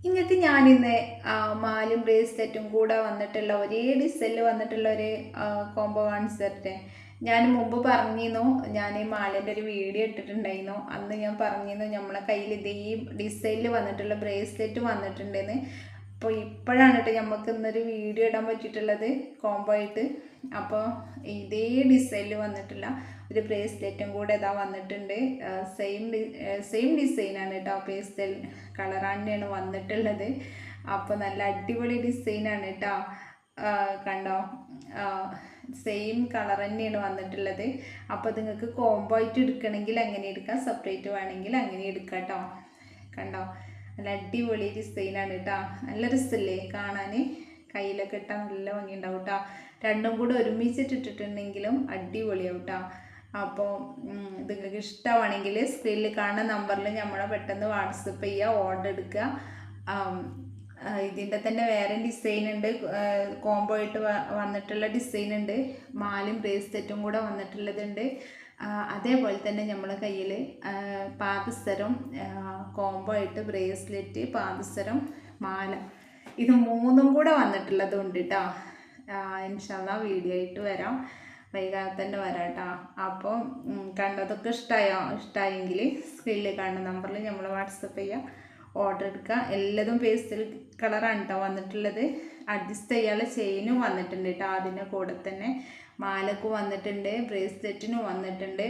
ഇങ്ങക്ക് ഞാനിന്ന് മാലും ബ്രേസ്ലെറ്റും കൂടെ വന്നിട്ടുള്ള ഒരേ ഡിസൈനിൽ വന്നിട്ടുള്ള ഒരു കോംബോ കാണിച്ചു തരട്ടെ. ഞാൻ മുമ്പ് പറഞ്ഞിരുന്നു, ഞാൻ മാലിൻ്റെ ഒരു വീഡിയോ ഇട്ടിട്ടുണ്ടായിരുന്നു. അന്ന് ഞാൻ പറഞ്ഞിരുന്നു നമ്മളെ കയ്യിൽ ഇതേ ഡിസൈനിൽ വന്നിട്ടുള്ള ബ്രേസ്ലെറ്റ് വന്നിട്ടുണ്ടെന്ന്. അപ്പോൾ ഇപ്പോഴാണ് കേട്ടോ നമുക്ക് ഇന്നൊരു വീഡിയോ ഇടാൻ പറ്റിയിട്ടുള്ളത് കോംബോ ആയിട്ട്. അപ്പോൾ ഇതേ ഡിസൈനിൽ വന്നിട്ടുള്ള ഒരു ബ്രേസ്ലെറ്റും കൂടെ ഇതാ വന്നിട്ടുണ്ട്. സെയിം ഡിസൈനാണ് കേട്ടോ, പേസ്റ്റൽ കളർ തന്നെയാണ് വന്നിട്ടുള്ളത്. അപ്പോൾ നല്ല അടിപൊളി ഡിസൈനാണ് കേട്ടോ. കണ്ടോ, സെയിം കളർ തന്നെയാണ് വന്നിട്ടുള്ളത്. അപ്പോൾ നിങ്ങൾക്ക് കോംബോ ആയിട്ട് എടുക്കണമെങ്കിൽ അങ്ങനെ എടുക്കാം, സെപ്പറേറ്റ് വേണമെങ്കിൽ അങ്ങനെ എടുക്കാം കേട്ടോ. കണ്ടോ, നല്ല അടിപൊളി ഡിസൈനാണ് കേട്ടോ. നല്ല രസമല്ലേ കാണാൻ, കയ്യിലൊക്കെ ഇട്ടാൽ നല്ല ഭംഗിയുണ്ടാവും കേട്ടോ. രണ്ടും കൂടെ ഒരുമിച്ചിട്ടിട്ടുണ്ടെങ്കിലും അടിപൊളിയാവും കേട്ടോ. അപ്പോൾ നിങ്ങൾക്ക് ഇഷ്ടമാണെങ്കിൽ സ്ക്രീനിൽ കാണുന്ന നമ്പറിൽ നമ്മളെ പെട്ടെന്ന് വാട്സപ്പ് ചെയ്യുക, ഓർഡർ എടുക്കുക. ഇതിൻ്റെ തന്നെ വേറെ ഡിസൈൻ ഉണ്ട്, കോംബോ ആയിട്ട് വന്നിട്ടുള്ള ഡിസൈൻ ഉണ്ട്. മാലും ബ്രേസ്ലെറ്റും കൂടെ വന്നിട്ടുള്ളതുണ്ട്. അതേപോലെ തന്നെ നമ്മളെ കയ്യിൽ പാദസരം കോംബോ ആയിട്ട് ബ്രേസ്ലെറ്റ്, പാദസരം, മാല, ഇത് മൂന്നും കൂടെ വന്നിട്ടുള്ളതുണ്ട് കേട്ടോ. ഇൻഷാല്ലാ വീഡിയോ ആയിട്ട് വരാം, വൈകാതെ തന്നെ വരാം കേട്ടോ. അപ്പോൾ കണ്ടതൊക്കെ ഇഷ്ടമായെങ്കിൽ സ്ക്രീനിൽ കാണുന്ന നമ്പറിൽ നമ്മൾ വാട്സപ്പ് ചെയ്യുക, ഓർഡർ എടുക്കുക. എല്ലാതും പേസ്റ്റൽ കളറാണ് കേട്ടോ വന്നിട്ടുള്ളത്. അഡ്ജസ്റ്റ് ചെയ്യാനുള്ള ചെയിനും വന്നിട്ടുണ്ട് കേട്ടോ. അതിൻ്റെ കൂടെ തന്നെ മാലക്കും വന്നിട്ടുണ്ട്, ബ്രേസ്ലെറ്റിനും വന്നിട്ടുണ്ട്.